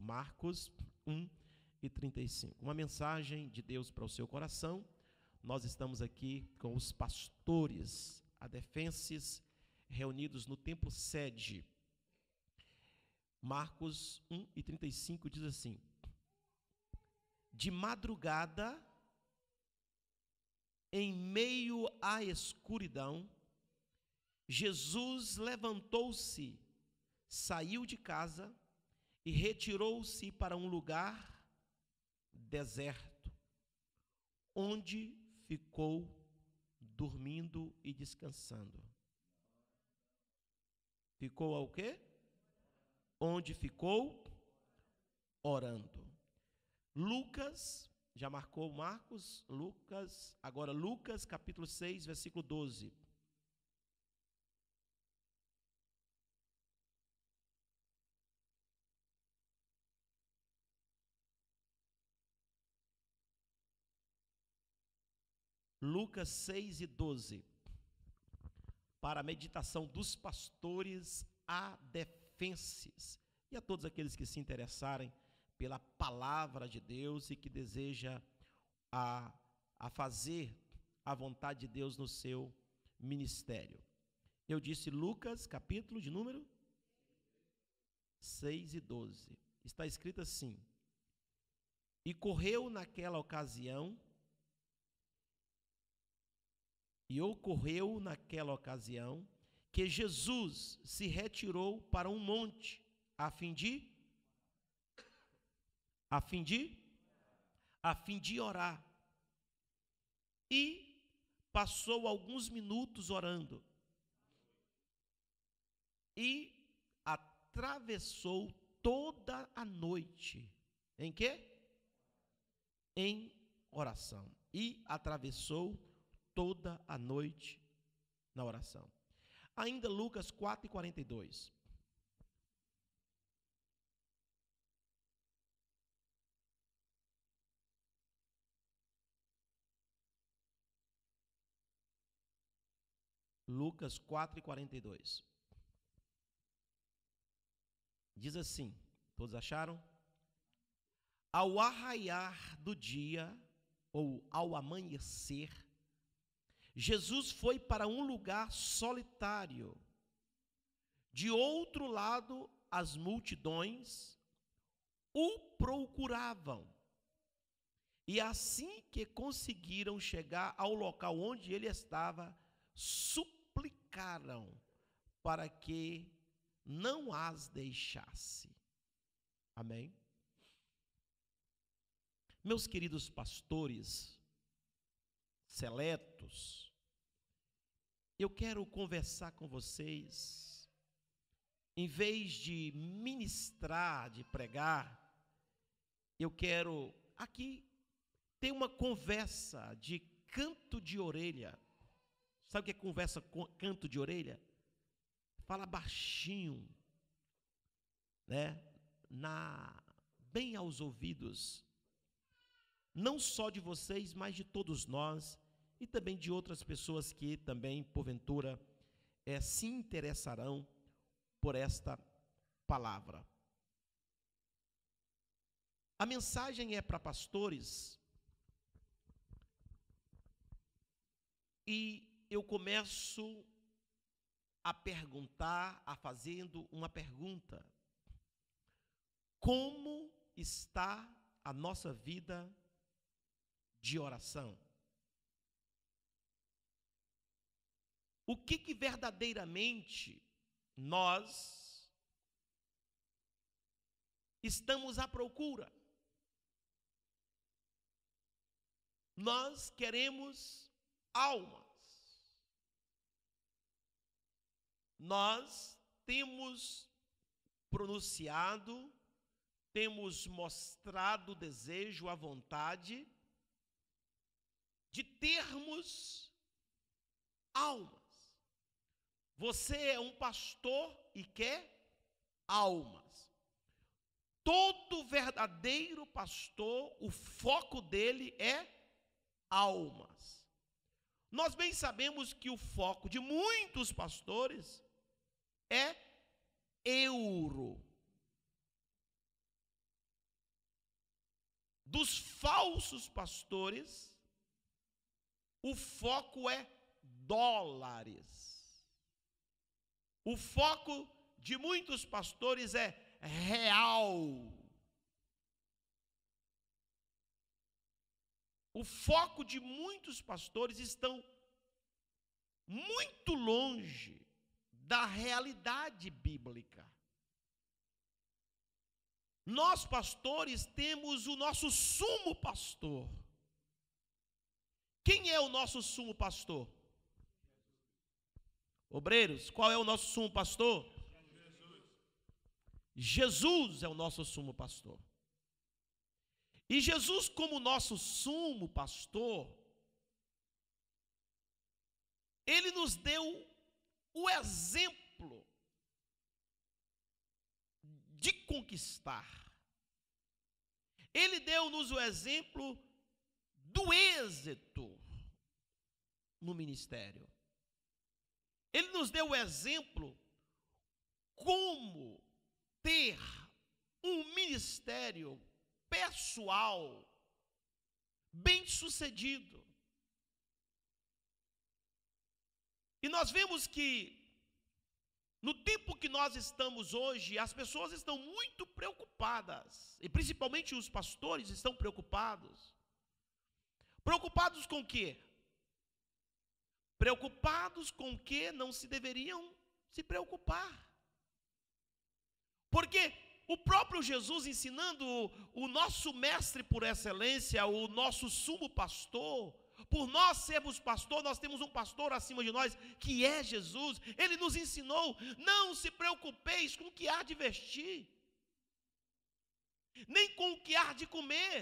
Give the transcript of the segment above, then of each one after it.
Marcos 1:35. Uma mensagem de Deus para o seu coração. Nós estamos aqui com os pastores adefenses reunidos no templo sede. Marcos 1:35 diz assim: de madrugada, em meio à escuridão, Jesus levantou-se, saiu de casa e retirou-se para um lugar deserto, onde ficou dormindo e descansando. Ficou ao quê? Onde ficou? Orando. Lucas, já marcou Marcos, Lucas, agora Lucas capítulo 6, versículo 12. Lucas 6:12, para a meditação dos pastores adefenses e a todos aqueles que se interessarem pela palavra de Deus e que deseja a fazer a vontade de Deus no seu ministério. Eu disse Lucas, capítulo de número 6:12. Está escrito assim: e ocorreu naquela ocasião que Jesus se retirou para um monte a fim de orar. E passou alguns minutos orando. E atravessou toda a noite. Em quê? Em oração. E atravessou toda a noite na oração. Ainda Lucas 4:42. Lucas 4:42. Diz assim, todos acharam? Ao arraiar do dia, ou ao amanhecer, Jesus foi para um lugar solitário. De outro lado, as multidões o procuravam. E assim que conseguiram chegar ao local onde ele estava, suplicaram para que não as deixasse. Amém? Meus queridos pastores seletos, eu quero conversar com vocês, em vez de ministrar, de pregar, eu quero aqui ter uma conversa de canto de orelha. Sabe o que é conversa com canto de orelha? Fala baixinho, né? Bem aos ouvidos, não só de vocês, mas de todos nós, e também de outras pessoas que também, porventura, se interessarão por esta palavra. A mensagem é para pastores, e eu começo a perguntar, fazendo uma pergunta: como está a nossa vida de oração? O que verdadeiramente nós estamos à procura? Nós queremos almas. Nós temos pronunciado, temos mostrado o desejo, a vontade de termos almas. Você é um pastor e quer almas. Todo verdadeiro pastor, o foco dele é almas. Nós bem sabemos que o foco de muitos pastores é euro. dos falsos pastores, o foco é dólares. O foco de muitos pastores é real. O foco de muitos pastores estão muito longe da realidade bíblica. Nós, pastores, temos o nosso sumo pastor. Quem é o nosso sumo pastor? Obreiros, qual é o nosso sumo pastor? Jesus é o nosso sumo pastor. E Jesus, como nosso sumo pastor, ele nos deu o exemplo de conquistar. Ele deu-nos o exemplo do êxito no ministério. Ele nos deu o exemplo como ter um ministério pessoal bem-sucedido. E nós vemos que no tempo que nós estamos hoje, as pessoas estão muito preocupadas, e principalmente os pastores estão preocupados. Preocupados com o quê? Preocupados com o que não se deveriam se preocupar. Porque o próprio Jesus, ensinando o nosso mestre por excelência, o nosso sumo pastor, por nós sermos pastor, nós temos um pastor acima de nós, que é Jesus. Ele nos ensinou: não se preocupeis com o que há de vestir, nem com o que há de comer.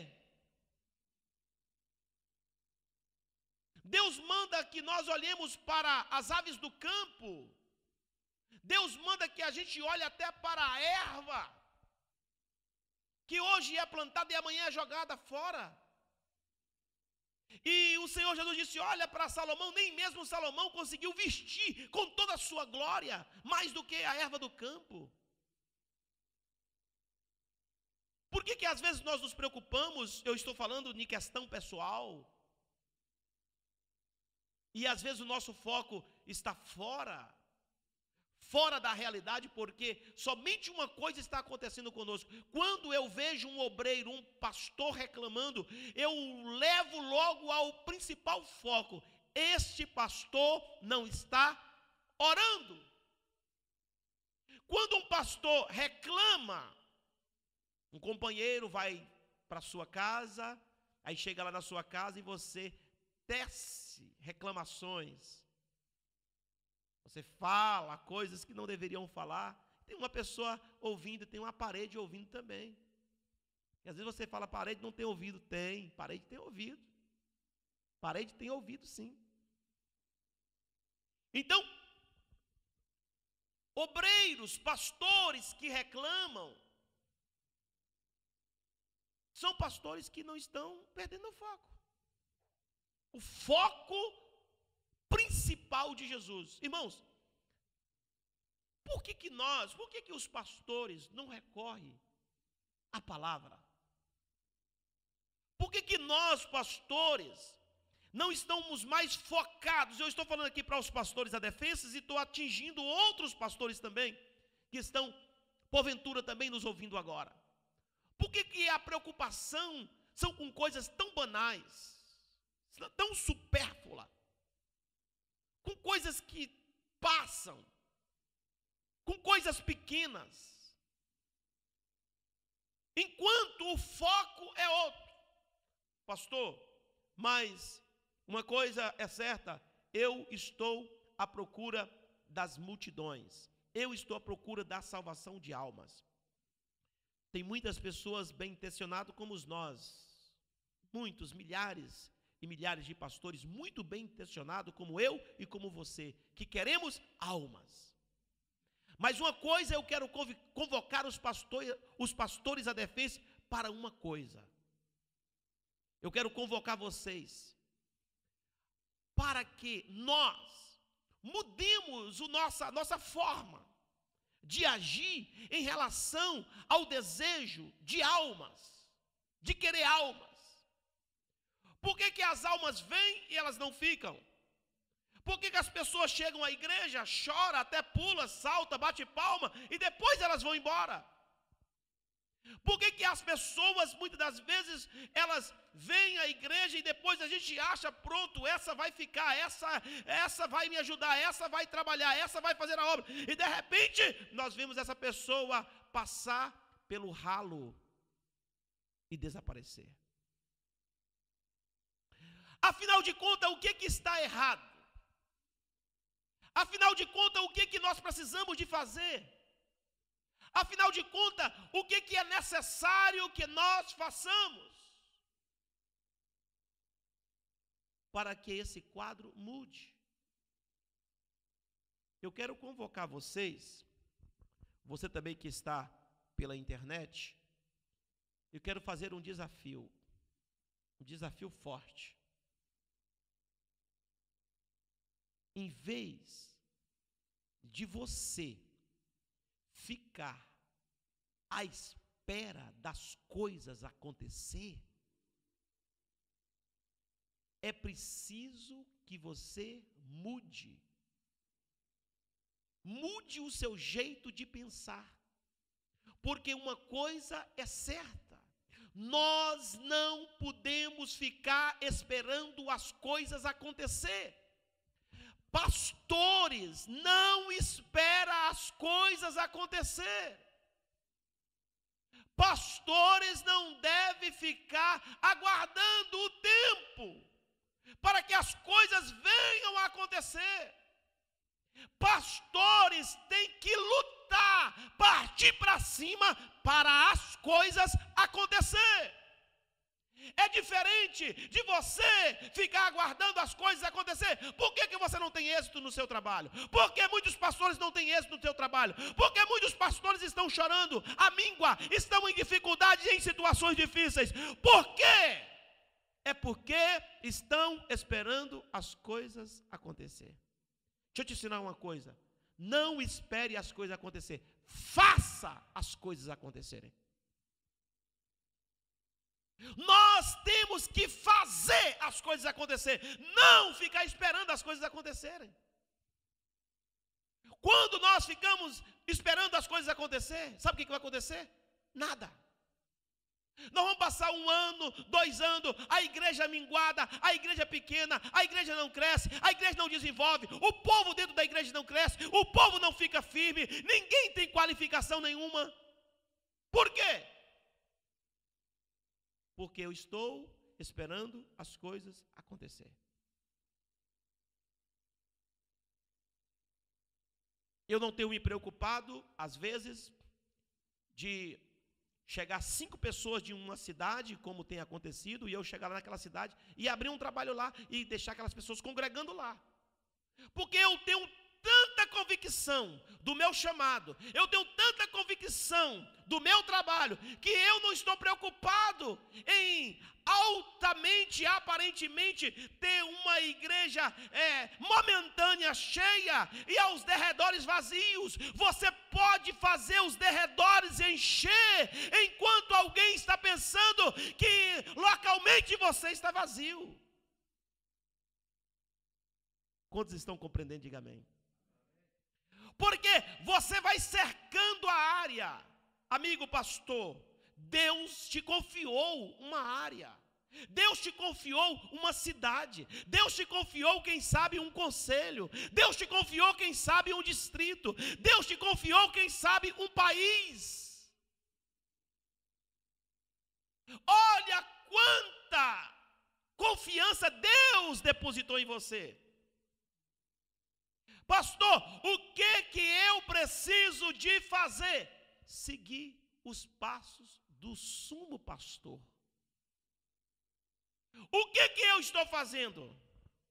Deus manda que nós olhemos para as aves do campo. Deus manda que a gente olhe até para a erva, que hoje é plantada e amanhã é jogada fora. E o Senhor Jesus disse: olha para Salomão, nem mesmo Salomão conseguiu vestir com toda a sua glória, mais do que a erva do campo. Por que às vezes nós nos preocupamos? Eu estou falando de questão pessoal. E às vezes o nosso foco está fora da realidade, porque somente uma coisa está acontecendo conosco. Quando eu vejo um obreiro, um pastor reclamando, eu levo logo ao principal foco: este pastor não está orando. Quando um pastor reclama, um companheiro vai para a sua casa, aí chega lá na sua casa e você tece reclamações. Você fala coisas que não deveriam falar. Tem uma pessoa ouvindo, tem uma parede ouvindo também. E às vezes você fala: parede não tem ouvido. Tem, parede tem ouvido. Parede tem ouvido, sim. Então, obreiros, pastores que reclamam, são pastores que não estão perdendo o foco. O foco principal de Jesus. Irmãos, por que os pastores não recorrem à palavra? Por que nós, pastores, não estamos mais focados? Eu estou falando aqui para os pastores adefenses e estou atingindo outros pastores também, que estão, porventura, também nos ouvindo agora. Por que a preocupação são com coisas tão banais, tão supérfluas, com coisas que passam, com coisas pequenas, enquanto o foco é outro? Pastor, mas uma coisa é certa: eu estou à procura das multidões, eu estou à procura da salvação de almas. Tem muitas pessoas bem intencionadas como nós, muitos, milhares e milhares de pastores muito bem intencionados, como eu e como você, que queremos almas. Mas uma coisa eu quero convocar os pastores adefenses para uma coisa. Eu quero convocar vocês para que nós mudemos a nossa forma de agir em relação ao desejo de almas, de querer almas. Por que as almas vêm e elas não ficam? Por que as pessoas chegam à igreja, choram, até pula, salta, bate palma e depois elas vão embora? Por que as pessoas, muitas das vezes, elas vêm à igreja e depois a gente acha, pronto, essa vai ficar, essa vai me ajudar, essa vai trabalhar, essa vai fazer a obra. E de repente, nós vemos essa pessoa passar pelo ralo e desaparecer. Afinal de contas, o que está errado? Afinal de contas, o que nós precisamos de fazer? Afinal de contas, o que é necessário que nós façamos para que esse quadro mude? Eu quero convocar vocês, você também que está pela internet, eu quero fazer um desafio forte. Em vez de você ficar à espera das coisas acontecer, é preciso que você mude. Mude o seu jeito de pensar. Porque uma coisa é certa: nós não podemos ficar esperando as coisas acontecer. Pastores não esperam as coisas acontecer. Pastores não devem ficar aguardando o tempo para que as coisas venham a acontecer. Pastores têm que lutar, partir para cima para as coisas acontecer. É diferente de você ficar aguardando as coisas acontecer. Por que você não tem êxito no seu trabalho? Por que muitos pastores não têm êxito no seu trabalho? Por que muitos pastores estão chorando a míngua, estão em dificuldades, em situações difíceis? Por quê? É porque estão esperando as coisas acontecer. Deixa eu te ensinar uma coisa: não espere as coisas acontecer, faça as coisas acontecerem. Nós temos que fazer as coisas acontecer, não ficar esperando as coisas acontecerem. Quando nós ficamos esperando as coisas acontecer, sabe o que vai acontecer? Nada. Nós vamos passar 1 ano, 2 anos, a igreja minguada, a igreja pequena, a igreja não cresce, a igreja não desenvolve, o povo dentro da igreja não cresce, o povo não fica firme, ninguém tem qualificação nenhuma. Por quê? Porque eu estou esperando as coisas acontecer. Eu não tenho me preocupado, às vezes, de chegar 5 pessoas de uma cidade, como tem acontecido, e eu chegar lá naquela cidade e abrir um trabalho lá e deixar aquelas pessoas congregando lá. Porque eu tenho tanta convicção do meu chamado, eu tenho tanta convicção do meu trabalho, que eu não estou preocupado em altamente, aparentemente, ter uma igreja momentânea, cheia, e aos derredores vazios. Você pode fazer os derredores encher, enquanto alguém está pensando que localmente você está vazio. Quantos estão compreendendo? Diga amém. Porque você vai cercando a área. Amigo pastor, Deus te confiou uma área. Deus te confiou uma cidade. Deus te confiou, quem sabe, um conselho. Deus te confiou, quem sabe, um distrito. Deus te confiou, quem sabe, um país. Olha quanta confiança Deus depositou em você. Pastor, o que eu preciso de fazer? Seguir os passos do sumo pastor. O que eu estou fazendo?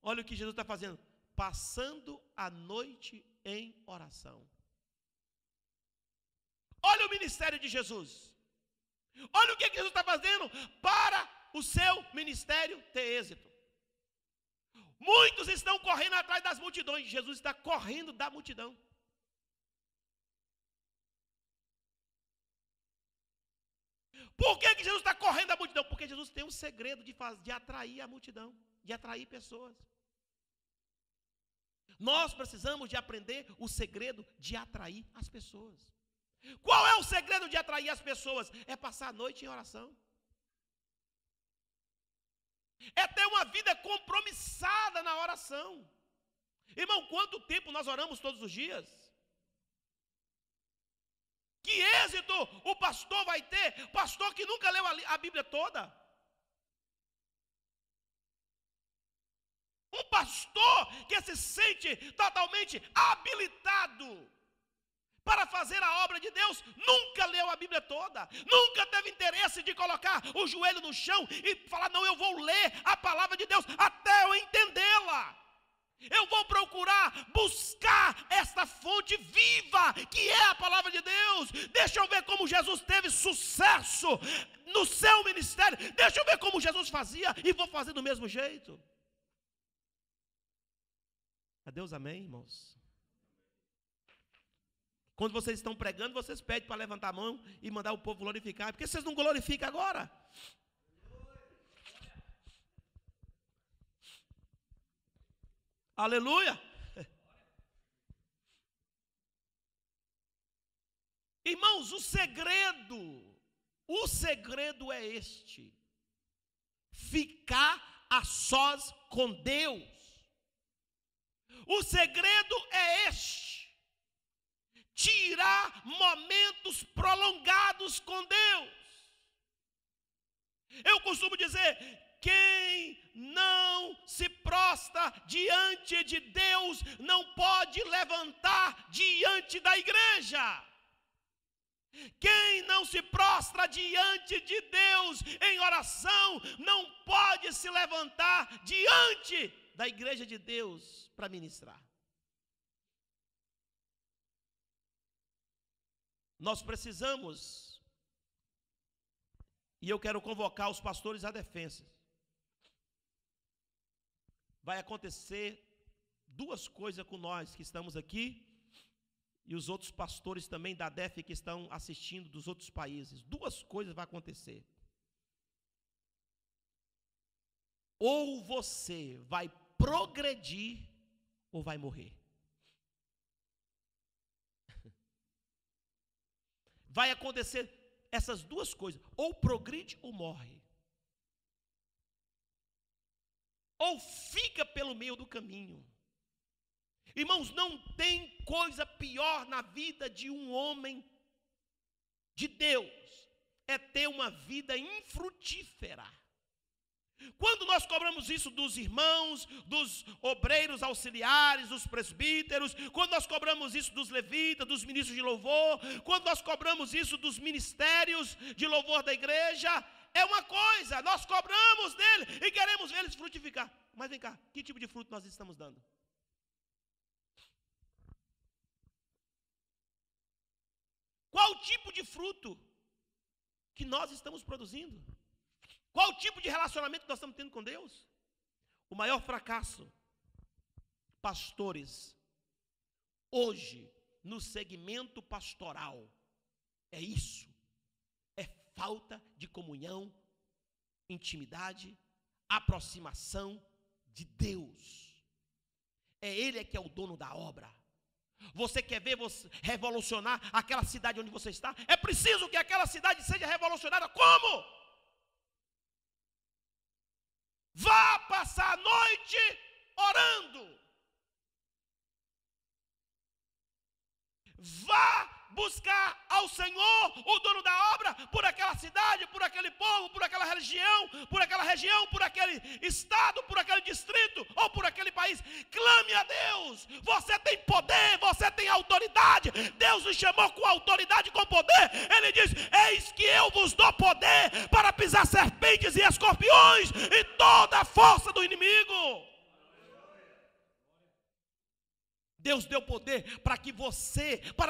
Olha o que Jesus está fazendo: passando a noite em oração. Olha o ministério de Jesus. Olha o que Jesus está fazendo para o seu ministério ter êxito. Muitos estão correndo atrás das multidões. Jesus está correndo da multidão. Por que Jesus está correndo da multidão? Jesus tem um segredo de atrair a multidão, de atrair pessoas. Nós precisamos de aprender o segredo de atrair as pessoas. Qual é o segredo de atrair as pessoas? É passar a noite em oração. É ter uma vida compromissada na oração. Irmão, quanto tempo nós oramos todos os dias? Que êxito o pastor vai ter? Pastor que nunca leu a Bíblia toda. Um pastor que se sente totalmente habilitado para fazer a obra de Deus, nunca leu a Bíblia toda, nunca teve interesse de colocar o joelho no chão e falar, não, eu vou ler a palavra de Deus até eu entendê-la. Eu vou procurar buscar esta fonte viva, que é a palavra de Deus. Deixa eu ver como Jesus teve sucesso no seu ministério. Deixa eu ver como Jesus fazia e vou fazer do mesmo jeito. Adeus, amém, irmãos? Quando vocês estão pregando, vocês pedem para levantar a mão e mandar o povo glorificar. Por que vocês não glorificam agora? Aleluia! Irmãos, o segredo é este: ficar a sós com Deus. O segredo é este: tirar momentos prolongados com Deus. Eu costumo dizer, quem não se prostra diante de Deus, não pode levantar diante da igreja. Quem não se prostra diante de Deus em oração, não pode se levantar diante da igreja de Deus para ministrar. Nós precisamos, e eu quero convocar os pastores à defesa. Vai acontecer duas coisas com nós que estamos aqui e os outros pastores também da DEF que estão assistindo dos outros países. Duas coisas vão acontecer. Ou você vai progredir ou vai morrer. Vai acontecer essas duas coisas, ou progride ou morre. Ou fica pelo meio do caminho. Irmãos, não tem coisa pior na vida de um homem de Deus, é ter uma vida infrutífera. Quando nós cobramos isso dos irmãos, dos obreiros auxiliares, dos presbíteros, quando nós cobramos isso dos levitas, dos ministros de louvor, quando nós cobramos isso dos ministérios de louvor da igreja, é uma coisa, nós cobramos dele e queremos ver eles frutificar. Mas vem cá, que tipo de fruto nós estamos dando? Qual tipo de fruto que nós estamos produzindo? Qual o tipo de relacionamento que nós estamos tendo com Deus? O maior fracasso, pastores, hoje, no segmento pastoral, é isso. É falta de comunhão, intimidade, aproximação de Deus. É Ele que é o dono da obra. Você quer ver revolucionar aquela cidade onde você está? É preciso que aquela cidade seja revolucionada. Como? Vá passar a noite orando. Vá buscar ao Senhor, o dono da obra, por aquela cidade, por aquele povo, por aquela região, por aquele estado, por aquele distrito ou por aquele país. Clame a Deus. Você tem poder, você tem autoridade. Deus nos chamou com autoridade e com poder. Ele diz: eis que eu vos dou poder para pisar serpentes e escorpiões e toda a força do inimigo. Deus deu poder para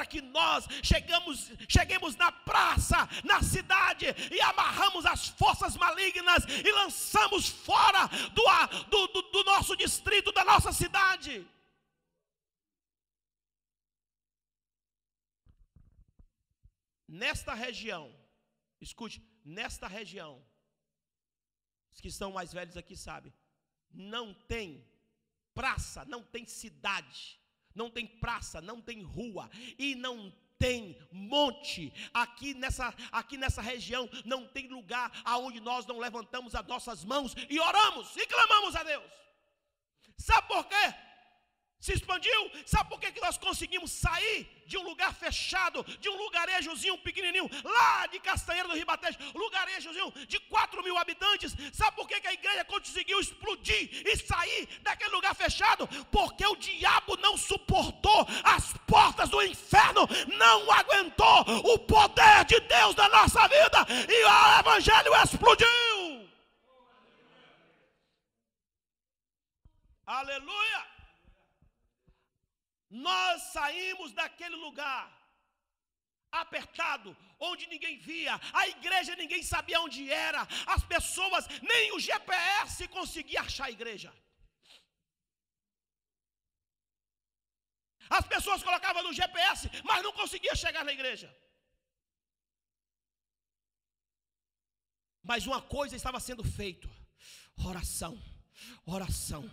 que nós cheguemos na praça, na cidade e amarramos as forças malignas e lançamos fora do nosso distrito, da nossa cidade. Nesta região, escute, nesta região, Os que são mais velhos aqui sabem. Não tem praça, não tem cidade, não tem praça, não tem rua e não tem monte aqui nessa região, não tem lugar aonde nós não levantamos as nossas mãos e oramos e clamamos a Deus. Sabe por quê? Se expandiu, sabe por que nós conseguimos sair de um lugar fechado, de um lugarejozinho pequenininho, lá de Castanheira do Ribatejo, lugarejozinho de 4.000 habitantes? Sabe por que a igreja conseguiu explodir e sair daquele lugar fechado? Porque o diabo não suportou, as portas do inferno não aguentou o poder de Deus na nossa vida, e o evangelho explodiu. Aleluia! Nós saímos daquele lugar apertado, onde ninguém via, a igreja ninguém sabia onde era, as pessoas, nem o GPS conseguia achar a igreja. As pessoas colocavam no GPS, mas não conseguiam chegar na igreja. Mas uma coisa estava sendo feita: oração. Oração,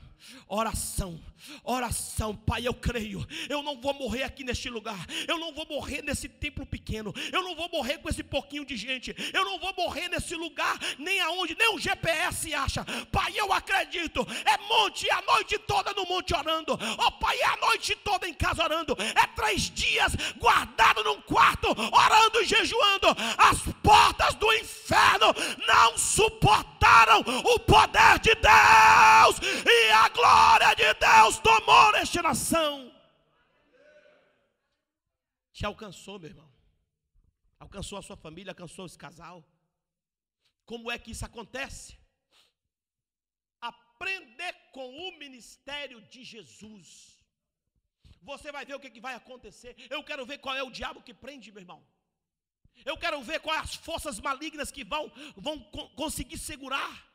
oração, oração. Pai, eu creio, eu não vou morrer aqui neste lugar, eu não vou morrer nesse templo pequeno, eu não vou morrer com esse pouquinho de gente, eu não vou morrer nesse lugar, nem aonde, nem o GPS acha. Pai, eu acredito, é monte, é a noite toda no monte orando, oh Pai, é a noite toda em casa orando, é 3 dias guardado num quarto, orando e jejuando. As portas do inferno não suportaram o poder de Deus, e a glória de Deus tomou nesta nação. Te alcançou, meu irmão, alcançou a sua família, alcançou esse casal. Como é que isso acontece? Aprender com o ministério de Jesus. Você vai ver o que vai acontecer. Eu quero ver qual é o diabo que prende, meu irmão. Eu quero ver quais as forças malignas que vão conseguir segurar.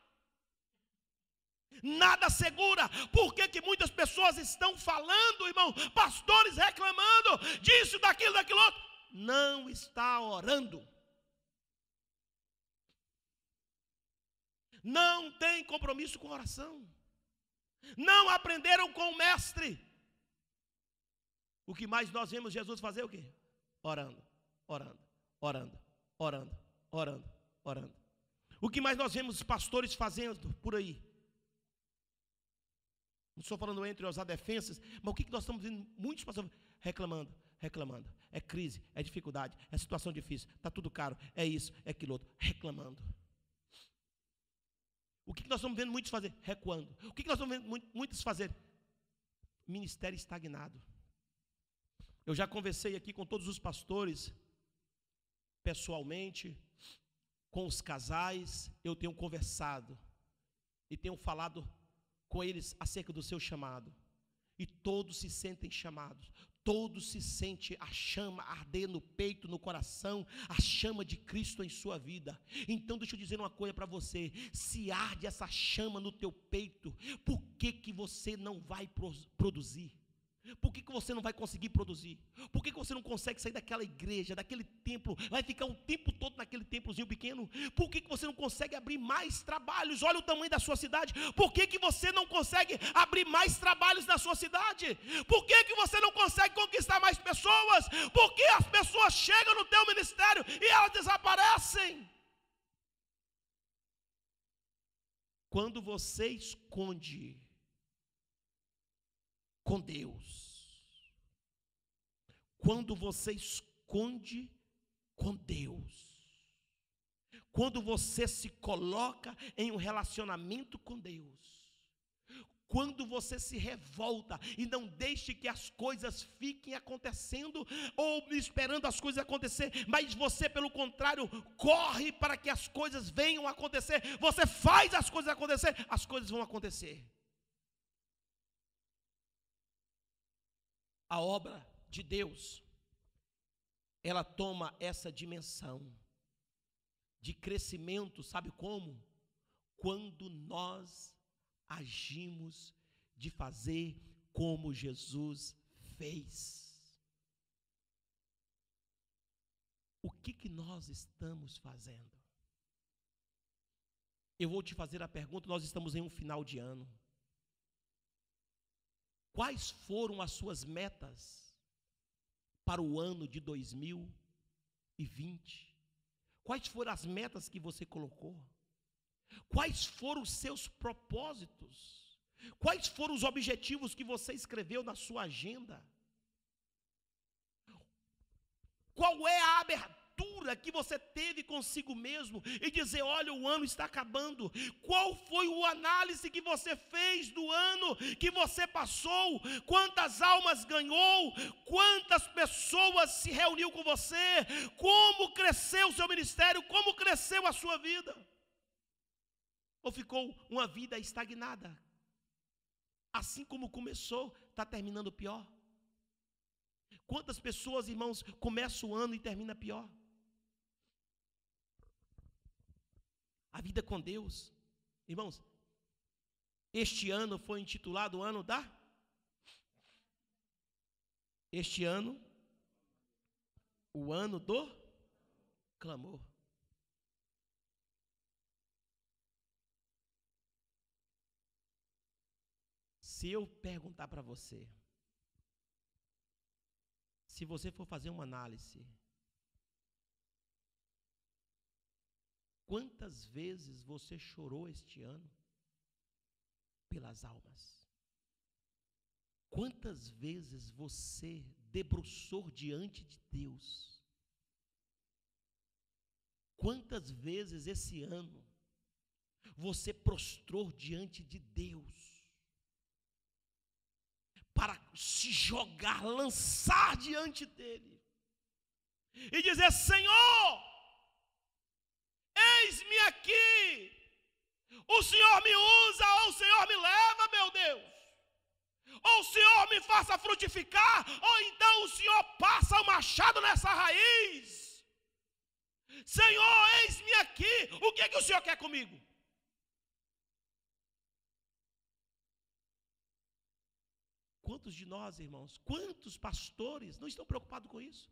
Nada segura. Por que muitas pessoas estão falando, irmão, pastores reclamando disso, daquilo, daquilo outro? Não está orando. Não tem compromisso com oração. Não aprenderam com o mestre. O que mais nós vemos Jesus fazer o quê? Orando, orando, orando, orando, orando, orando. O que mais nós vemos os pastores fazendo por aí? Não estou falando entre as adefensas, mas o que nós estamos vendo? Muitos pastores reclamando, reclamando. É crise, é dificuldade, é situação difícil, está tudo caro, é isso, é aquilo outro, reclamando. O que nós estamos vendo muitos fazer? Recuando. O que nós estamos vendo muitos fazer? Ministério estagnado. Eu já conversei aqui com todos os pastores, pessoalmente, com os casais, eu tenho conversado e tenho falado com eles acerca do seu chamado, e todos se sentem chamados, todos se sentem a chama arder no peito, no coração, a chama de Cristo em sua vida. Então deixa eu dizer uma coisa para você: se arde essa chama no teu peito, por que você não vai produzir? Por que você não vai conseguir produzir? Por que você não consegue sair daquela igreja, daquele templo, vai ficar o tempo todo naquele templozinho pequeno? Por que você não consegue abrir mais trabalhos? Olha o tamanho da sua cidade. Por que você não consegue abrir mais trabalhos na sua cidade? Por que você não consegue conquistar mais pessoas? Por que as pessoas chegam no teu ministério e elas desaparecem? Quando você esconde com Deus, quando você esconde com Deus, quando você se coloca em um relacionamento com Deus, quando você se revolta e não deixe que as coisas fiquem acontecendo ou esperando as coisas acontecer, mas você, pelo contrário, corre para que as coisas venham a acontecer, você faz as coisas acontecer, as coisas vão acontecer. A obra de Deus, ela toma essa dimensão de crescimento, sabe como? Quando nós agimos de fazer como Jesus fez. O que nós estamos fazendo? Eu vou te fazer a pergunta, nós estamos em um final de ano. Quais foram as suas metas para o ano de 2020? Quais foram as metas que você colocou? Quais foram os seus propósitos? Quais foram os objetivos que você escreveu na sua agenda? Qual é a abertura que você teve consigo mesmo e dizer, olha, o ano está acabando? Qual foi a análise que você fez do ano que você passou? Quantas almas ganhou? Quantas pessoas se reuniu com você? Como cresceu o seu ministério? Como cresceu a sua vida? Ou ficou uma vida estagnada? Assim como começou, está terminando pior. Quantas pessoas, irmãos, começam o ano e termina pior? A vida com Deus, irmãos, este ano foi intitulado o ano da... Este ano, o ano do clamor. Se eu perguntar para você, se você for fazer uma análise, quantas vezes você chorou este ano pelas almas? Quantas vezes você debruçou diante de Deus? Quantas vezes esse ano você prostrou diante de Deus para se jogar, lançar diante dele e dizer, Senhor, eis-me aqui, o Senhor me usa, ou o Senhor me leva, meu Deus, ou o Senhor me faça frutificar, ou então o Senhor passa o machado nessa raiz. Senhor, eis-me aqui, o que é que o Senhor quer comigo? Quantos de nós, irmãos, quantos pastores não estão preocupados com isso?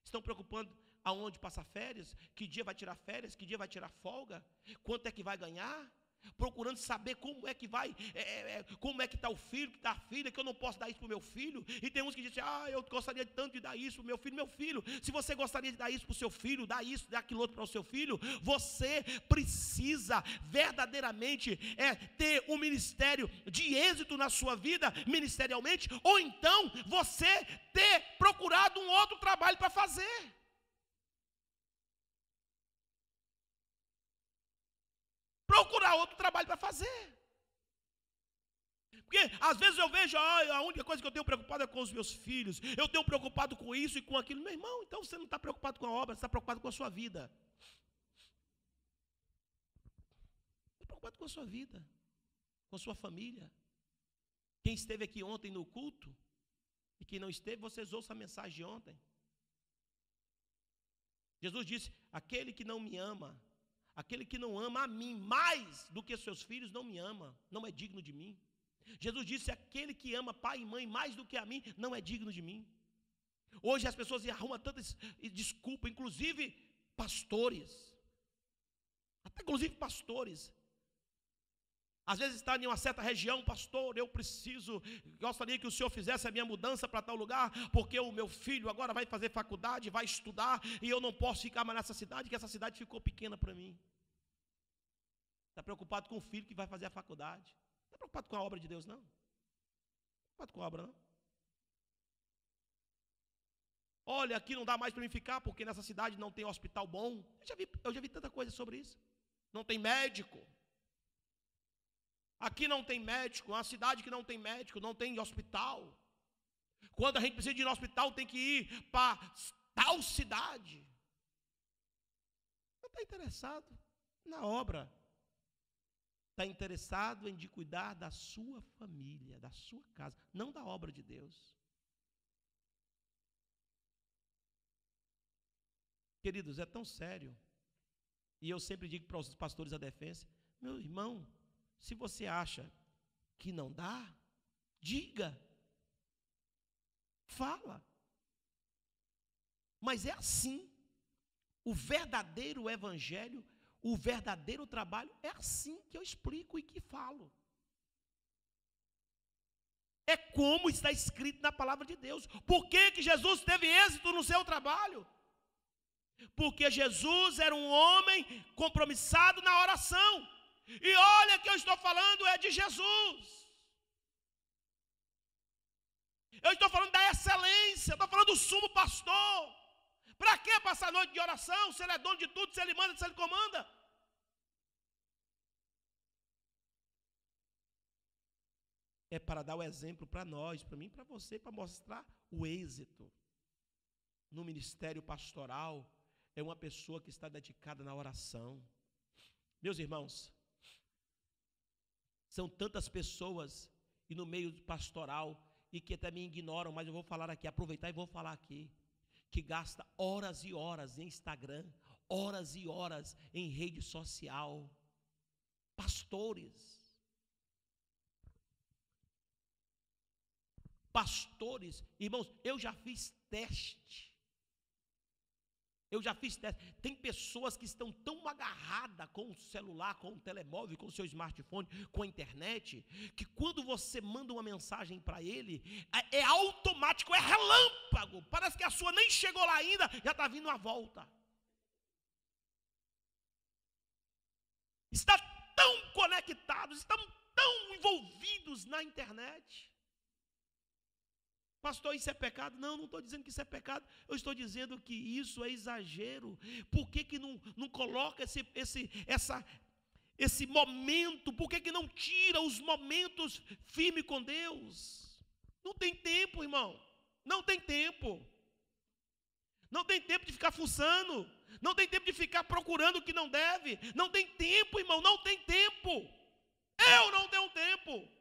Estão preocupados aonde passar férias, que dia vai tirar férias, que dia vai tirar folga, quanto é que vai ganhar, procurando saber como é que vai, como é que está o filho, que está a filha, que eu não posso dar isso para o meu filho. E tem uns que dizem, eu gostaria tanto de dar isso para o meu filho, se você gostaria de dar isso para o seu filho, dá isso, dá aquilo outro para o seu filho, você precisa verdadeiramente ter um ministério de êxito na sua vida, ministerialmente, ou então você ter procurado um outro trabalho para fazer. Procurar outro trabalho para fazer. Porque às vezes eu vejo, a única coisa que eu tenho preocupado é com os meus filhos, eu tenho preocupado com isso e com aquilo. Meu irmão, então você não está preocupado com a obra, você está preocupado com a sua vida. Está preocupado com a sua vida, com a sua família. Quem esteve aqui ontem no culto, e quem não esteve, vocês ouçam a mensagem de ontem. Jesus disse, aquele que não me ama, aquele que não ama a mim mais do que seus filhos não me ama, não é digno de mim. Jesus disse, aquele que ama pai e mãe mais do que a mim, não é digno de mim. Hoje as pessoas arrumam tantas desculpas, inclusive pastores. Até inclusive pastores. Às vezes está em uma certa região, pastor, gostaria que o senhor fizesse a minha mudança para tal lugar, porque o meu filho agora vai fazer faculdade, vai estudar, e eu não posso ficar mais nessa cidade, que essa cidade ficou pequena para mim. Está preocupado com o filho que vai fazer a faculdade. Não está preocupado com a obra de Deus, não. Não está preocupado com a obra, não. Olha, aqui não dá mais para mim ficar, porque nessa cidade não tem hospital bom. Eu já vi tanta coisa sobre isso. Não tem médico. Aqui não tem médico, uma cidade que não tem médico, não tem hospital. Quando a gente precisa de ir no hospital, tem que ir para tal cidade. Não está interessado na obra. Está interessado em de cuidar da sua família, da sua casa, não da obra de Deus. Queridos, é tão sério. E eu sempre digo para os pastores da defesa, meu irmão, se você acha que não dá, diga, fala. Mas é assim, o verdadeiro evangelho, O verdadeiro trabalho é assim que eu explico e que falo. É como está escrito na palavra de Deus. Por que Jesus teve êxito no seu trabalho? Porque Jesus era um homem compromissado na oração. E olha que eu estou falando é de Jesus. Eu estou falando da excelência, eu estou falando do sumo pastor. Para que passar a noite de oração, se ele é dono de tudo, se ele manda, se ele comanda? É para dar o exemplo para nós, para mim e para você, para mostrar o êxito. No ministério pastoral, é uma pessoa que está dedicada na oração. Meus irmãos, são tantas pessoas, e no meio pastoral, e que até me ignoram, mas eu vou falar aqui, aproveitar e vou falar aqui, que gasta horas e horas em Instagram, horas e horas em rede social. Pastores, irmãos, eu já fiz teste. Tem pessoas que estão tão agarradas com o celular, com o telemóvel, com o seu smartphone, com a internet, que quando você manda uma mensagem para ele, é automático, é relâmpago. Parece que a sua nem chegou lá ainda, já está vindo a volta. Está tão conectados, estão tão envolvidos na internet. Pastor, isso é pecado? Não estou dizendo que isso é pecado. Eu estou dizendo que isso é exagero. Por que não coloca esse momento? Por que não tira os momentos firmes com Deus? Não tem tempo, irmão. Não tem tempo. Não tem tempo de ficar fuçando. Não tem tempo de ficar procurando o que não deve. Não tem tempo, irmão. Não tem tempo. Eu não tenho tempo.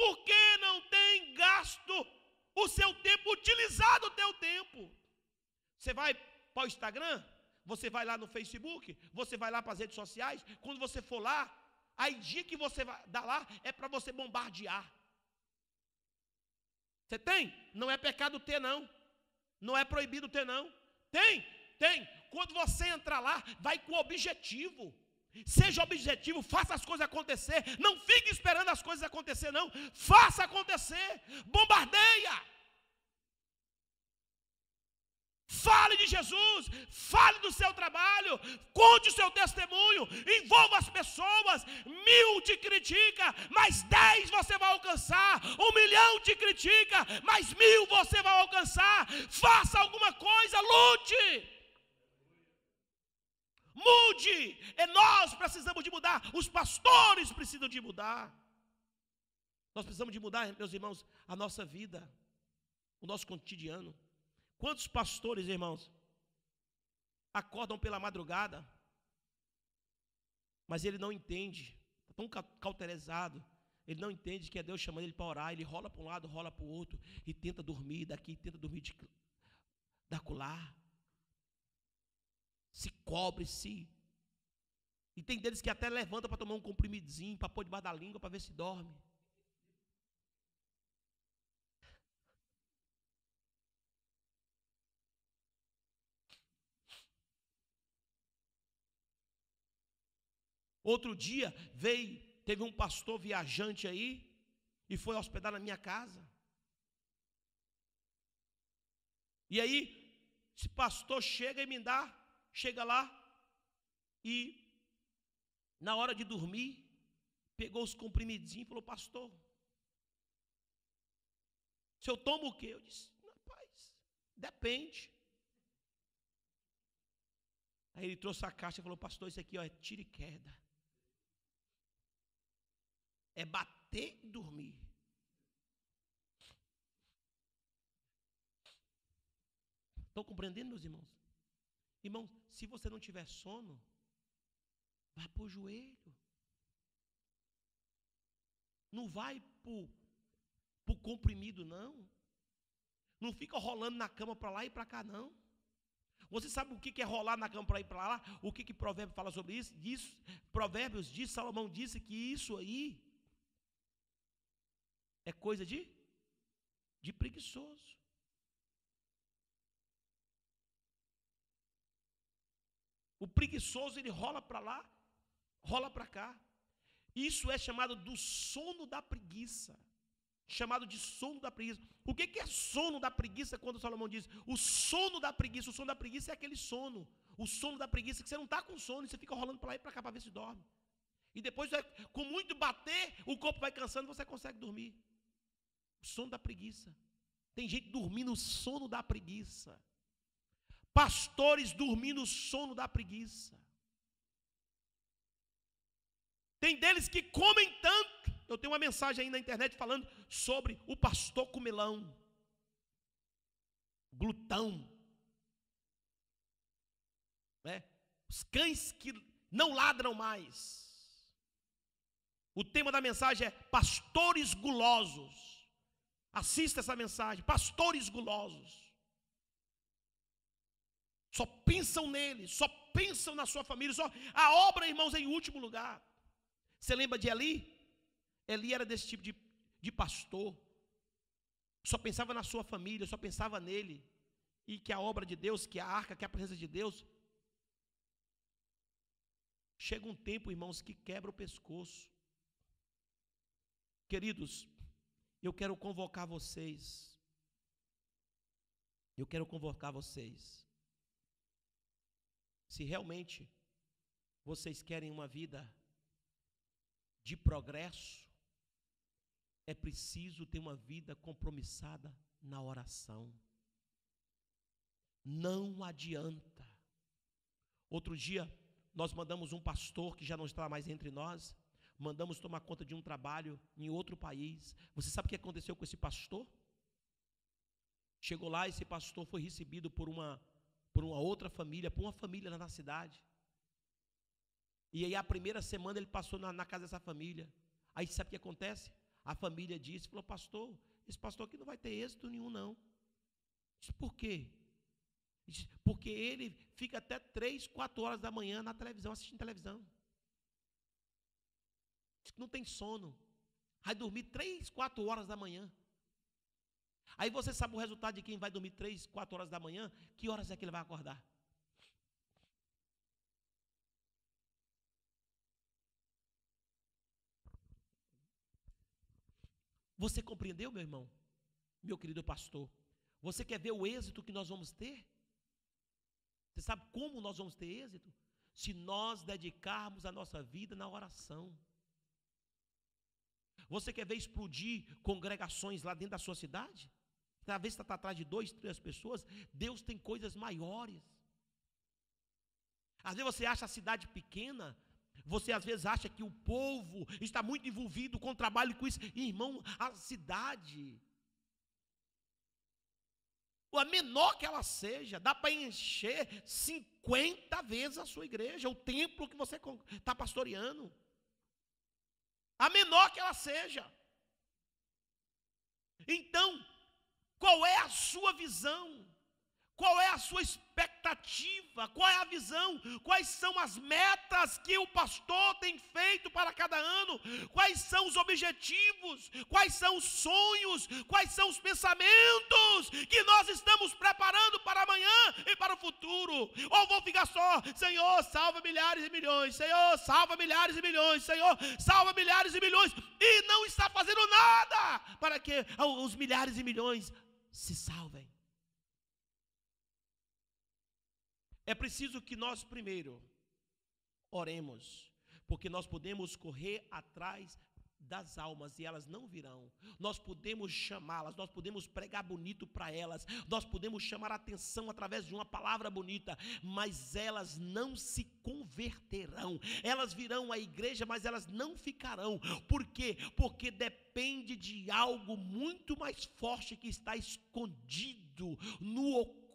Por que não tem gasto o seu tempo, utilizado o teu tempo? Você vai para o Instagram, você vai lá no Facebook, você vai lá para as redes sociais, quando você for lá, a dia que você vai dar lá é para você bombardear. Você tem? Não é pecado ter não, não é proibido ter não. Tem. Quando você entrar lá, vai com objetivo. Seja objetivo, faça as coisas acontecer. Não fique esperando as coisas acontecer, não. Faça acontecer. Bombardeia. Fale de Jesus. Fale do seu trabalho. Conte o seu testemunho. Envolva as pessoas. 1000 te critica, mas 10 você vai alcançar. 1 milhão te critica, mas 1000 você vai alcançar. Faça alguma coisa, lute. Mude, nós precisamos de mudar, os pastores precisam de mudar. Nós precisamos de mudar, meus irmãos, a nossa vida, o nosso cotidiano. Quantos pastores, irmãos, acordam pela madrugada, mas ele não entende, está tão cauterizado, ele não entende que é Deus chamando ele para orar, ele rola para um lado, rola para o outro, e tenta dormir daqui, tenta dormir da acolá. Se cobre, e tem deles que até levanta para tomar um comprimidinho, para pôr debaixo da língua, para ver se dorme. Outro dia teve um pastor viajante aí, e foi hospedar na minha casa. E aí, esse pastor chega lá, e na hora de dormir, pegou os comprimidinhos e falou: pastor, se eu tomo o quê? Eu disse: rapaz, depende. Aí ele trouxe a caixa e falou: pastor, isso aqui é tiro e queda. É bater e dormir. Estão compreendendo, meus irmãos? Irmão, se você não tiver sono, vai para o joelho. Não vai para o comprimido, não. Não fica rolando na cama para lá e para cá, não. Você sabe o que é rolar na cama para lá e para lá? O que Provérbios fala sobre isso? Provérbios diz, Salomão disse que isso aí é coisa de preguiçoso. O preguiçoso, ele rola para lá, rola para cá. Isso é chamado do sono da preguiça. Chamado de sono da preguiça. O que é sono da preguiça quando Salomão diz? O sono da preguiça. O sono da preguiça é aquele sono. O sono da preguiça que você não está com sono e você fica rolando para lá e para cá para ver se dorme. E depois, com muito bater, o corpo vai cansando e você consegue dormir. O sono da preguiça. Tem gente dormindo o sono da preguiça. Pastores dormindo o sono da preguiça. Tem deles que comem tanto. Eu tenho uma mensagem aí na internet falando sobre o pastor comelão. Glutão. Os cães que não ladram mais. O tema da mensagem é pastores gulosos. Assista essa mensagem, pastores gulosos. Só pensam nele, só pensam na sua família, só a obra, irmãos, é em último lugar. Você lembra de Eli? Eli era desse tipo de pastor. Só pensava na sua família, só pensava nele. E que a obra de Deus, que a arca, que a presença de Deus. Chega um tempo, irmãos, que quebra o pescoço. Queridos, eu quero convocar vocês. Eu quero convocar vocês. Se realmente vocês querem uma vida de progresso, é preciso ter uma vida compromissada na oração. Não adianta. Outro dia, nós mandamos um pastor que já não está mais entre nós, mandamos tomar conta de um trabalho em outro país. Você sabe o que aconteceu com esse pastor? Chegou lá, esse pastor foi recebido por uma outra família, por uma família lá na cidade. E aí a primeira semana ele passou na casa dessa família. Aí sabe o que acontece? A família disse, falou, pastor, esse pastor aqui não vai ter êxito nenhum não. Disse, por quê? Disse, porque ele fica até 3, 4 horas da manhã na televisão, assistindo televisão. Diz que não tem sono. Vai dormir 3, 4 horas da manhã. Aí você sabe o resultado de quem vai dormir 3, 4 horas da manhã? Que horas é que ele vai acordar? Você compreendeu, meu irmão? Meu querido pastor? Você quer ver o êxito que nós vamos ter? Você sabe como nós vamos ter êxito? Se nós dedicarmos a nossa vida na oração. Você quer ver explodir congregações lá dentro da sua cidade? Talvez você está atrás de 2, 3 pessoas. Deus tem coisas maiores. Às vezes você acha a cidade pequena. Você às vezes acha que o povo está muito envolvido com o trabalho com isso. Irmão, a cidade, a menor que ela seja, dá para encher 50 vezes a sua igreja, o templo que você está pastoreando. A menor que ela seja. Então, qual é a sua visão? Qual é a sua expectativa? Qual é a visão? Quais são as metas que o pastor tem feito para cada ano? Quais são os objetivos? Quais são os sonhos? Quais são os pensamentos que nós estamos preparando para amanhã e para o futuro? Ou vou ficar só, Senhor, salva milhares e milhões, Senhor, salva milhares e milhões, Senhor, salva milhares e milhões, e não está fazendo nada para que os milhares e milhões se salvem. É preciso que nós primeiro oremos, porque nós podemos correr atrás das almas e elas não virão. Nós podemos chamá-las, nós podemos pregar bonito para elas, nós podemos chamar a atenção através de uma palavra bonita, mas elas não se converterão. Elas virão à igreja, mas elas não ficarão. Por quê? Porque depende de algo muito mais forte que está escondido no oculto,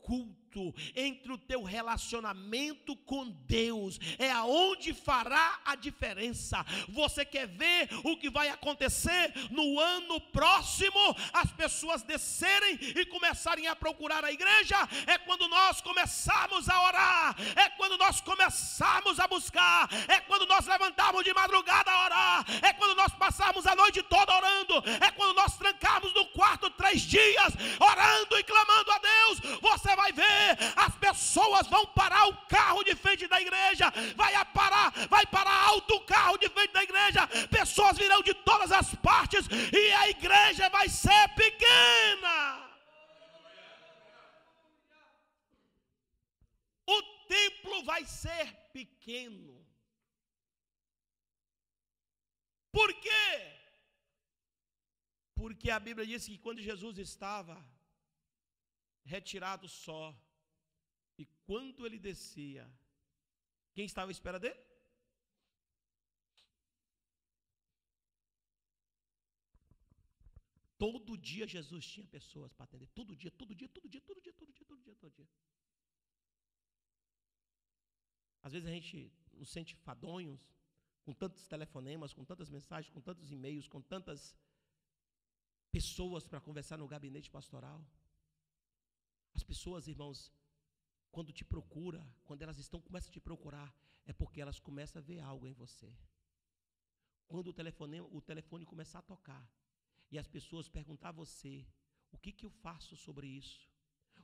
entre o teu relacionamento com Deus, é aonde fará a diferença. Você quer ver o que vai acontecer no ano próximo? As pessoas descerem e começarem a procurar a igreja, é quando nós começarmos a orar, é quando nós começarmos a buscar, é quando nós levantarmos de madrugada a orar, é quando nós passarmos a noite toda orando, é quando nós trancarmos no quarto 3 dias, orando e clamando a Deus. Você vai ver, as pessoas vão parar o carro de frente da igreja igreja, vai parar alto o carro de frente da igreja, pessoas virão de todas as partes e a igreja vai ser pequena. O templo vai ser pequeno. Por quê? Porque a Bíblia diz que quando Jesus estava retirado só, e quando ele descia, quem estava à espera dele? Todo dia Jesus tinha pessoas para atender. Todo dia. Às vezes a gente nos sente fadonhos, com tantos telefonemas, com tantas mensagens, com tantos e-mails, com tantas pessoas para conversar no gabinete pastoral. As pessoas, irmãos, quando te procuram, quando elas começam a te procurar, é porque elas começam a ver algo em você. Quando o telefone começar a tocar, e as pessoas perguntar a você, o que eu faço sobre isso?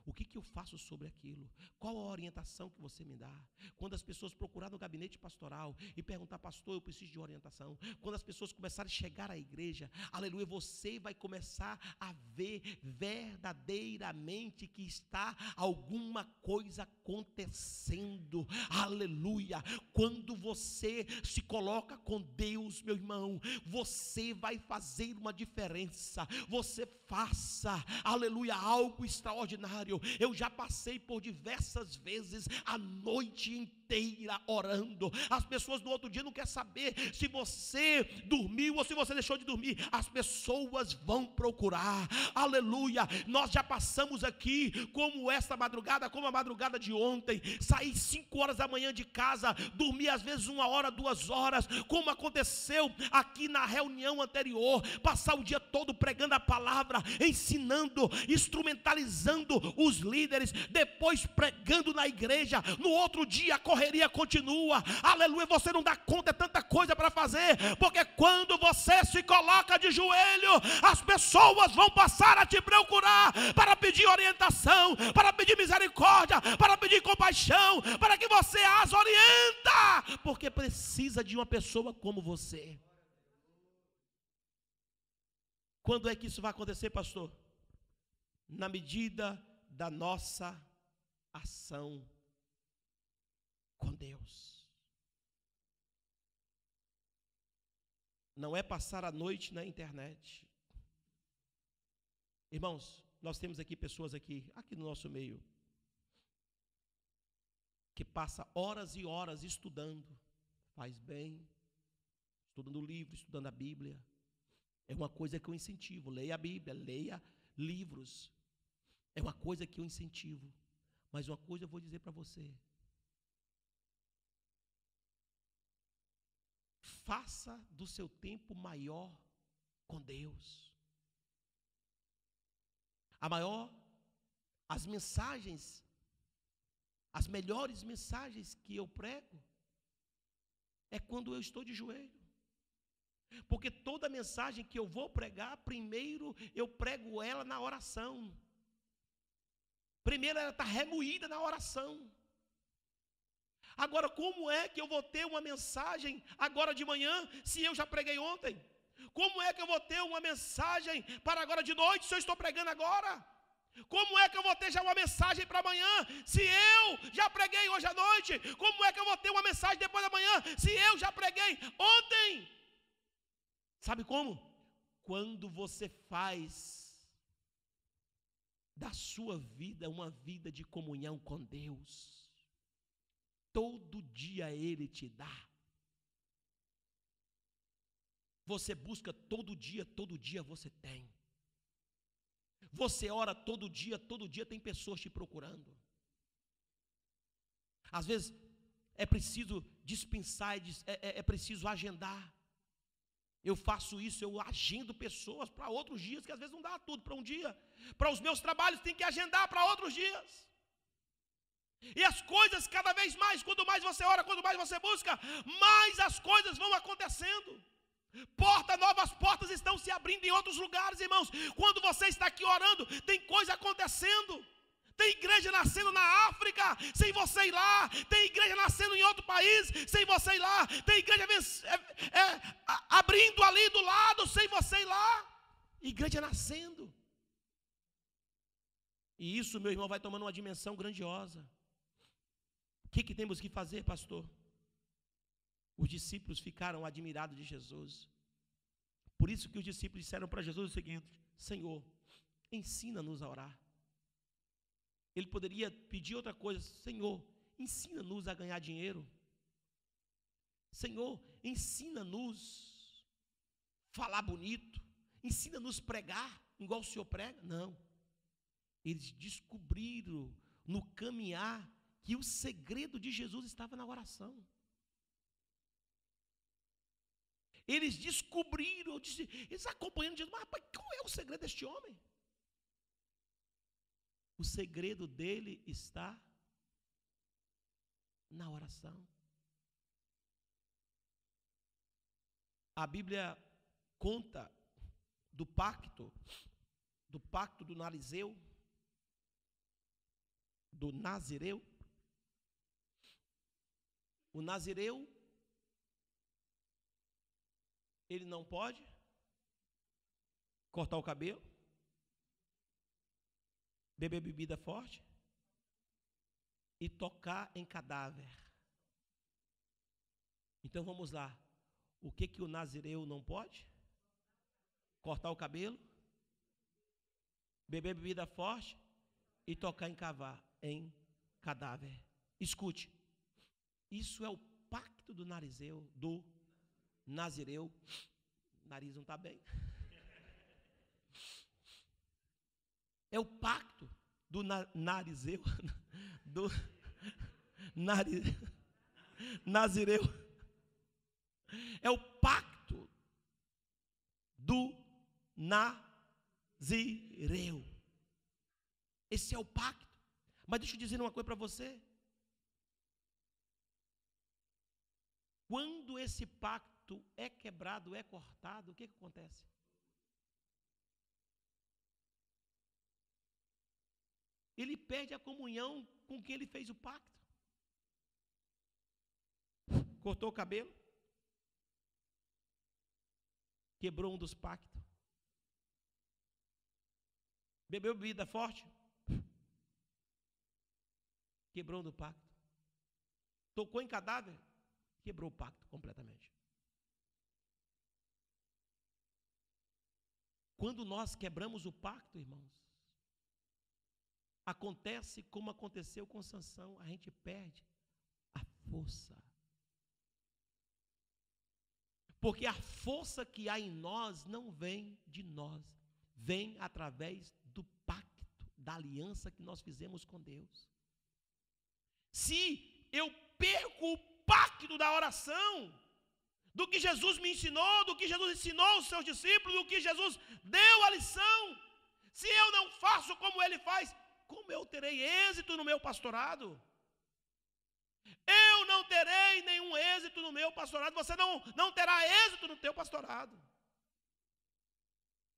O que eu faço sobre aquilo? Qual a orientação que você me dá? Quando as pessoas procurarem no gabinete pastoral e perguntar, pastor, eu preciso de orientação. Quando as pessoas começarem a chegar à igreja, aleluia, você vai começar a ver verdadeiramente que está alguma coisa acontecendo, aleluia. Quando você se coloca com Deus, meu irmão, você vai fazer uma diferença. Você faça, aleluia, algo extraordinário. Eu já passei por diversas vezes a noite inteira orando. As pessoas no outro dia não querem saber se você dormiu ou se você deixou de dormir. As pessoas vão procurar, aleluia. Nós já passamos aqui, como esta madrugada, como a madrugada de ontem, saí 5 horas da manhã de casa, dormi às vezes 1 hora, 2 horas, como aconteceu aqui na reunião anterior, passar o dia todo pregando a palavra, ensinando, instrumentalizando os líderes, depois pregando na igreja. No outro dia a correria continua, aleluia. Você não dá conta, é tanta coisa para fazer, porque quando você se coloca de joelho, as pessoas vão passar a te procurar para pedir orientação, para pedir misericórdia, para pedir compaixão, para que você as orienta, porque precisa de uma pessoa como você. Quando é que isso vai acontecer, pastor? Na medida da nossa ação com Deus. Não é passar a noite na internet. Irmãos, nós temos aqui pessoas aqui no nosso meio, que passa horas e horas estudando, faz bem, estudando livro, estudando a Bíblia. É uma coisa que eu incentivo, leia a Bíblia, leia livros. É uma coisa que eu incentivo. Mas uma coisa eu vou dizer para você. Faça do seu tempo maior com Deus. As mensagens, as melhores mensagens que eu prego, é quando eu estou de joelho. Porque toda mensagem que eu vou pregar, primeiro eu prego ela na oração. Primeiro ela está remoída na oração. Agora, como é que eu vou ter uma mensagem agora de manhã, se eu já preguei ontem? Como é que eu vou ter uma mensagem para agora de noite, se eu estou pregando agora? Como é que eu vou ter já uma mensagem para amanhã, se eu já preguei hoje à noite? Como é que eu vou ter uma mensagem depois da manhã, se eu já preguei ontem? Sabe como? Quando você faz da sua vida uma vida de comunhão com Deus. Todo dia Ele te dá. Você busca todo dia você tem. Você ora todo dia tem pessoas te procurando. Às vezes é preciso dispensar, é preciso agendar. Eu faço isso, eu agendo pessoas para outros dias, que às vezes não dá tudo para um dia. Para os meus trabalhos tem que agendar para outros dias. E as coisas cada vez mais, quanto mais você ora, quanto mais você busca, mais as coisas vão acontecendo. Novas portas estão se abrindo em outros lugares, irmãos. Quando você está aqui orando, tem coisa acontecendo. Tem igreja nascendo na África sem você ir lá. Tem igreja nascendo em outro país sem você ir lá. Tem igreja abrindo ali do lado sem você ir lá. Igreja nascendo. E isso, meu irmão, vai tomando uma dimensão grandiosa. O que temos que fazer, pastor? Os discípulos ficaram admirados de Jesus. Por isso que os discípulos disseram para Jesus o seguinte: Senhor, ensina-nos a orar. Ele poderia pedir outra coisa: Senhor, ensina-nos a ganhar dinheiro. Senhor, ensina-nos falar bonito. Ensina-nos pregar, igual o Senhor prega. Não. Eles descobriram no caminhar que o segredo de Jesus estava na oração. Eles descobriram, eles acompanhando Jesus, mas rapaz, qual é o segredo deste homem? O segredo dele está na oração. A Bíblia conta do pacto do Nazireu. O Nazireu, ele não pode cortar o cabelo, beber bebida forte e tocar em cadáver. Então vamos lá. O que o Nazireu não pode? Cortar o cabelo, beber bebida forte e tocar em cadáver. Escute, isso é o pacto do Nazireu. O nariz não está bem. É o pacto do Nazireu. É o pacto do Nazireu. Esse é o pacto. Mas deixa eu dizer uma coisa para você. Quando esse pacto é quebrado, é cortado, o que acontece? Ele perde a comunhão com quem ele fez o pacto. Cortou o cabelo, quebrou um dos pactos. Bebeu bebida forte, quebrou um do pacto. Tocou em cadáver, quebrou o pacto completamente. Quando nós quebramos o pacto, irmãos, acontece como aconteceu com Sansão, a gente perde a força. Porque a força que há em nós não vem de nós, vem através do pacto, da aliança que nós fizemos com Deus. Se eu perco o pacto da oração, do que Jesus me ensinou, do que Jesus ensinou aos seus discípulos, do que Jesus deu a lição, se eu não faço como ele faz, como eu terei êxito no meu pastorado? Eu não terei nenhum êxito no meu pastorado, você não terá êxito no teu pastorado.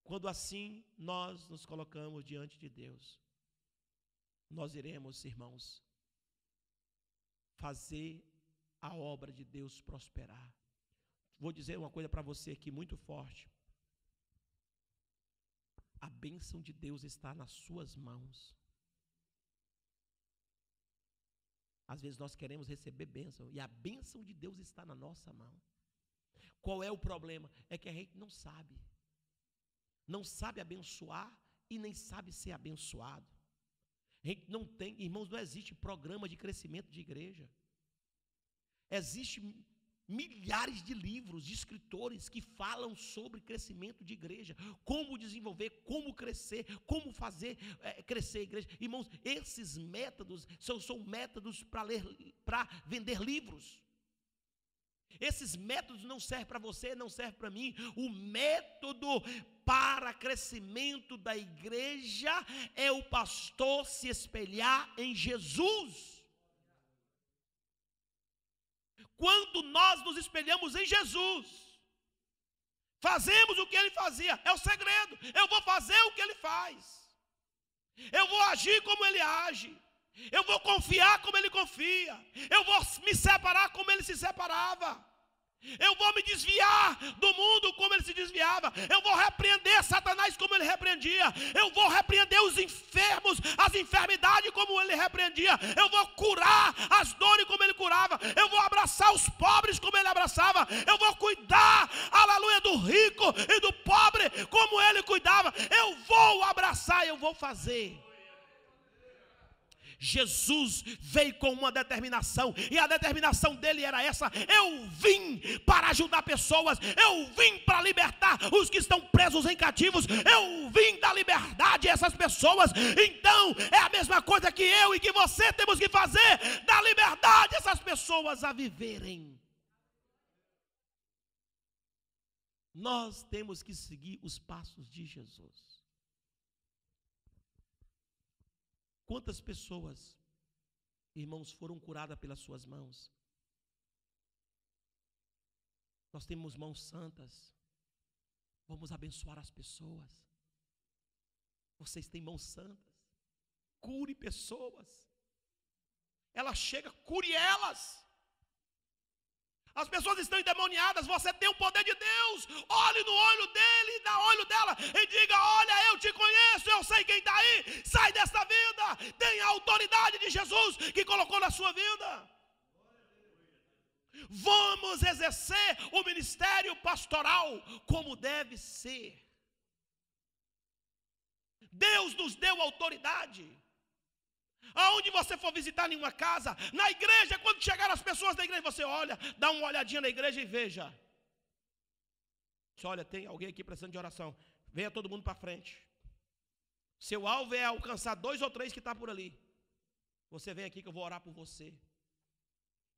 Quando assim nós nos colocamos diante de Deus, nós iremos, irmãos, fazer a obra de Deus prosperar. Vou dizer uma coisa para você aqui muito forte. A bênção de Deus está nas suas mãos. Às vezes nós queremos receber bênção e a bênção de Deus está na nossa mão. Qual é o problema? É que a gente não sabe. Não sabe abençoar e nem sabe ser abençoado. A gente não tem, irmãos, não existe programa de crescimento de igreja. Existem milhares de livros de escritores que falam sobre crescimento de igreja, como desenvolver, como crescer, como fazer crescer a igreja. Irmãos, esses métodos são métodos para vender livros. Esses métodos não servem para você, não servem para mim. O método para crescimento da igreja é o pastor se espelhar em Jesus. Quando nós nos espelhamos em Jesus, fazemos o que ele fazia, é o segredo. Eu vou fazer o que ele faz. Eu vou agir como ele age. Eu vou confiar como ele confia. Eu vou me separar como ele se separava. Eu vou me desviar do mundo como ele se desviava. Eu vou repreender Satanás como ele repreendia. Eu vou repreender os enfermos, as enfermidades como ele repreendia. Eu vou curar as dores como ele curava. Eu vou abraçar os pobres como ele abraçava. Eu vou cuidar, aleluia, do rico e do pobre como ele cuidava. Eu vou abraçar, eu vou fazer. Jesus veio com uma determinação, e a determinação dele era essa: eu vim para ajudar pessoas, eu vim para libertar os que estão presos em cativos, eu vim dar liberdade a essas pessoas. Então é a mesma coisa que eu e que você temos que fazer, dar liberdade a essas pessoas a viverem. Nós temos que seguir os passos de Jesus. Quantas pessoas, irmãos, foram curadas pelas suas mãos? Nós temos mãos santas. Vamos abençoar as pessoas. Vocês têm mãos santas. Cure pessoas. Ela chega, cure elas. As pessoas estão endemoniadas, você tem o poder de Deus. Olhe no olho dele, no olho dela, e diga: olha, eu te conheço, eu sei quem está aí. Sai dessa vida, tenha a autoridade de Jesus que colocou na sua vida. Vamos exercer o ministério pastoral como deve ser. Deus nos deu autoridade. Aonde você for visitar nenhuma casa, na igreja, quando chegar as pessoas da igreja, você olha, dá uma olhadinha na igreja e veja. Olha, tem alguém aqui precisando de oração. Venha todo mundo para frente. Seu alvo é alcançar 2 ou 3 que estão por ali. Você vem aqui que eu vou orar por você.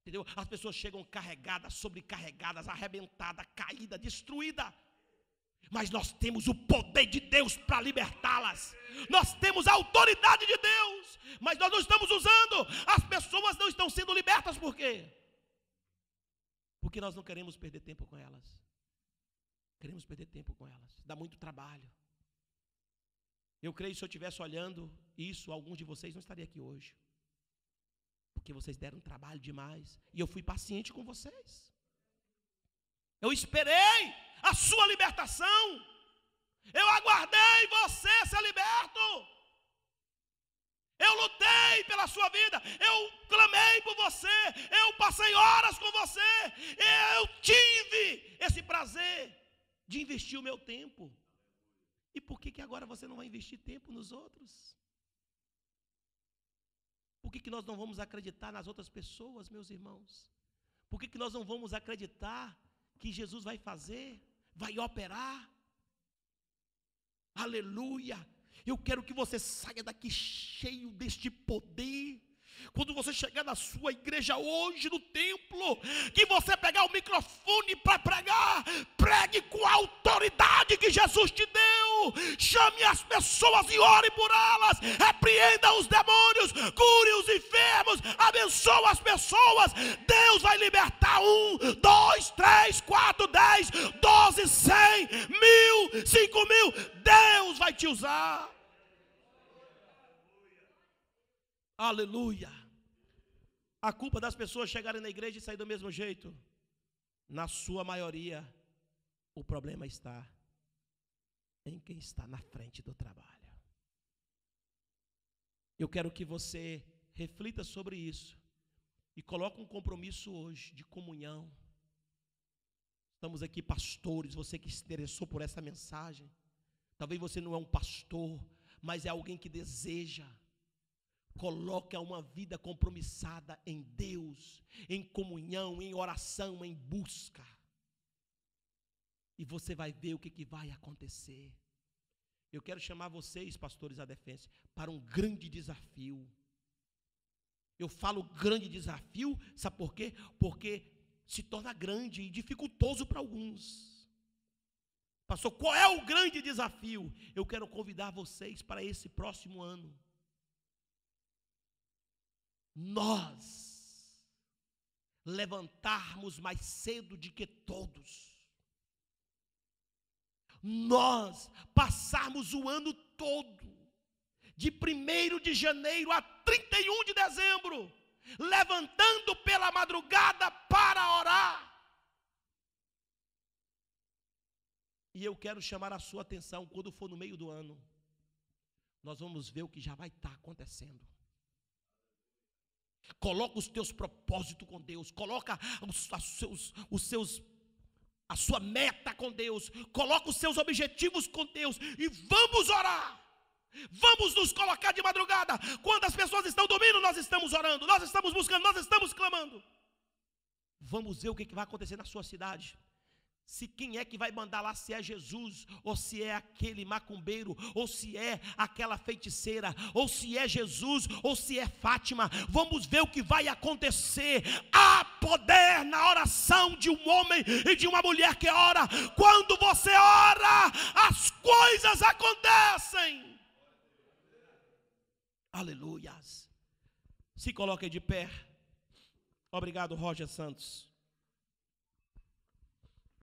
Entendeu? As pessoas chegam carregadas, sobrecarregadas, arrebentadas, caídas, destruídas. Mas nós temos o poder de Deus para libertá-las. Nós temos a autoridade de Deus, mas nós não estamos usando. As pessoas não estão sendo libertas. Por quê? Porque nós não queremos perder tempo com elas. Queremos perder tempo com elas. Dá muito trabalho. Eu creio que se eu estivesse olhando isso, alguns de vocês não estariam aqui hoje. Porque vocês deram trabalho demais. E eu fui paciente com vocês. Eu esperei a sua libertação. Eu aguardei você ser liberto. Eu lutei pela sua vida. Eu clamei por você. Eu passei horas com você. Eu tive esse prazer de investir o meu tempo. E por que agora você não vai investir tempo nos outros? Por que nós não vamos acreditar nas outras pessoas, meus irmãos? Por que nós não vamos acreditar que Jesus vai fazer, vai operar? Aleluia! Eu quero que você saia daqui cheio deste poder. Quando você chegar na sua igreja hoje, no templo, que você pegar o microfone para pregar, pregue com a autoridade que Jesus te deu. Chame as pessoas e ore por elas. Repreenda os demônios, cure os enfermos, abençoe as pessoas. Deus vai libertar 1, 2, 3, 4, 10, 12, 100, 1000, 5000. Deus vai te usar. Aleluia. A culpa das pessoas chegarem na igreja e sair do mesmo jeito, na sua maioria, o problema está em quem está na frente do trabalho. Eu quero que você reflita sobre isso e coloque um compromisso hoje de comunhão. Estamos aqui pastores, você que se interessou por essa mensagem. Talvez você não é um pastor, mas é alguém que deseja. Coloque uma vida compromissada em Deus, em comunhão, em oração, em busca. E você vai ver o que vai acontecer. Eu quero chamar vocês, pastores da Defensa, para um grande desafio. Eu falo grande desafio, sabe por quê? Porque se torna grande e dificultoso para alguns. Pastor, qual é o grande desafio? Eu quero convidar vocês para esse próximo ano. Nós levantarmos mais cedo do que todos. Nós passarmos o ano todo de 1º de janeiro a 31 de dezembro, levantando pela madrugada para orar. E eu quero chamar a sua atenção, quando for no meio do ano, nós vamos ver o que já vai estar acontecendo. Coloca os teus propósitos com Deus, coloca a sua meta com Deus, coloca os seus objetivos com Deus e vamos orar. Vamos nos colocar de madrugada. Quando as pessoas estão dormindo, nós estamos orando, nós estamos buscando, nós estamos clamando. Vamos ver o que vai acontecer na sua cidade. Se quem é que vai mandar lá, se é Jesus, ou se é aquele macumbeiro, ou se é aquela feiticeira, ou se é Jesus, ou se é Fátima. Vamos ver o que vai acontecer. Há poder na oração de um homem e de uma mulher que ora. Quando você ora, as coisas acontecem. Aleluias. Se coloquem de pé. Obrigado, Roger Santos.